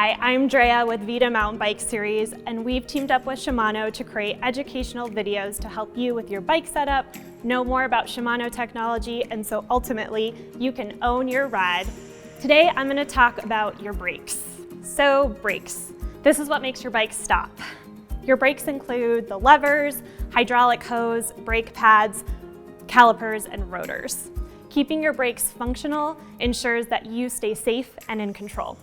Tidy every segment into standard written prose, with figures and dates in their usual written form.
Hi, I'm Drea with VIDA Mountain Bike Series, and we've teamed up with Shimano to create educational videos to help you with your bike setup, know more about Shimano technology, and so ultimately you can own your ride. Today I'm going to talk about your brakes. So brakes, this is what makes your bike stop. Your brakes include the levers, hydraulic hose, brake pads, calipers, and rotors. Keeping your brakes functional ensures that you stay safe and in control.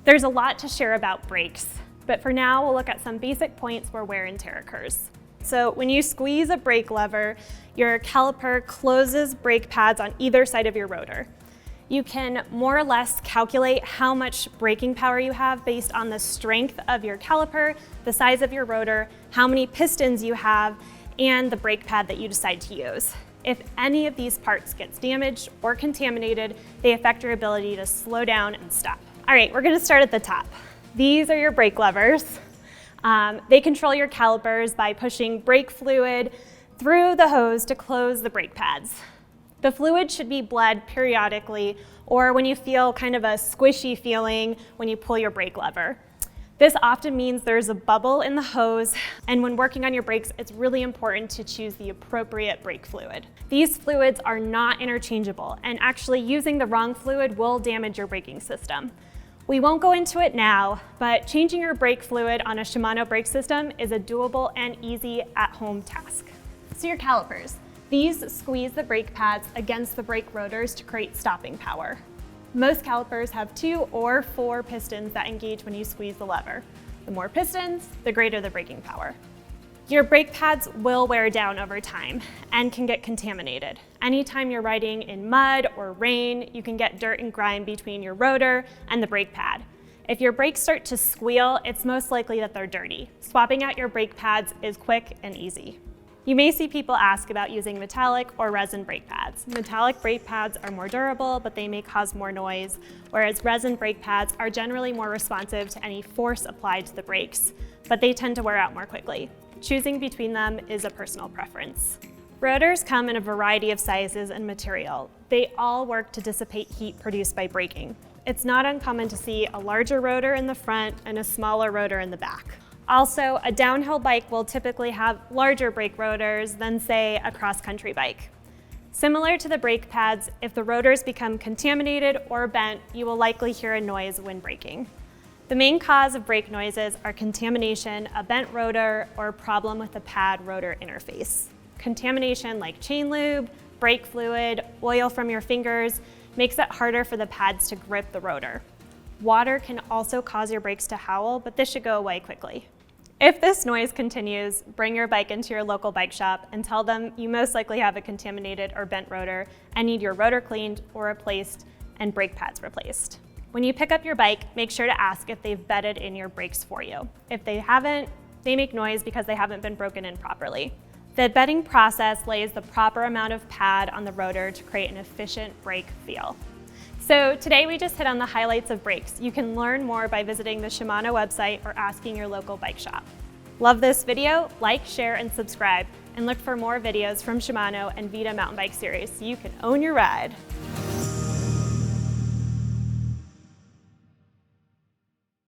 There's a lot to share about brakes, but for now we'll look at some basic points where wear and tear occurs. So when you squeeze a brake lever, your caliper closes brake pads on either side of your rotor. You can more or less calculate how much braking power you have based on the strength of your caliper, the size of your rotor, how many pistons you have, and the brake pad that you decide to use. If any of these parts gets damaged or contaminated, they affect your ability to slow down and stop. All right, we're gonna start at the top. These are your brake levers. They control your calipers by pushing brake fluid through the hose to close the brake pads. The fluid should be bled periodically or when you feel kind of a squishy feeling when you pull your brake lever. This often means there's a bubble in the hose, and when working on your brakes, it's really important to choose the appropriate brake fluid. These fluids are not interchangeable, and actually using the wrong fluid will damage your braking system. We won't go into it now, but changing your brake fluid on a Shimano brake system is a doable and easy at-home task. So your calipers. These squeeze the brake pads against the brake rotors to create stopping power. Most calipers have 2 or 4 pistons that engage when you squeeze the lever. The more pistons, the greater the braking power. Your brake pads will wear down over time and can get contaminated. Anytime you're riding in mud or rain, you can get dirt and grime between your rotor and the brake pad. If your brakes start to squeal, it's most likely that they're dirty. Swapping out your brake pads is quick and easy. You may see people ask about using metallic or resin brake pads. Metallic brake pads are more durable, but they may cause more noise, whereas resin brake pads are generally more responsive to any force applied to the brakes, but they tend to wear out more quickly. Choosing between them is a personal preference. Rotors come in a variety of sizes and material. They all work to dissipate heat produced by braking. It's not uncommon to see a larger rotor in the front and a smaller rotor in the back. Also, a downhill bike will typically have larger brake rotors than, say, a cross-country bike. Similar to the brake pads, if the rotors become contaminated or bent, you will likely hear a noise when braking. The main cause of brake noises are contamination, a bent rotor, or a problem with the pad-rotor interface. Contamination like chain lube, brake fluid, oil from your fingers makes it harder for the pads to grip the rotor. Water can also cause your brakes to howl, but this should go away quickly. If this noise continues, bring your bike into your local bike shop and tell them you most likely have a contaminated or bent rotor and need your rotor cleaned or replaced and brake pads replaced. When you pick up your bike, make sure to ask if they've bedded in your brakes for you. If they haven't, they make noise because they haven't been broken in properly. The bedding process lays the proper amount of pad on the rotor to create an efficient brake feel. So today we just hit on the highlights of brakes. You can learn more by visiting the Shimano website or asking your local bike shop. Love this video? Like, share, and subscribe, and look for more videos from Shimano and VIDA Mountain Bike Series so you can own your ride.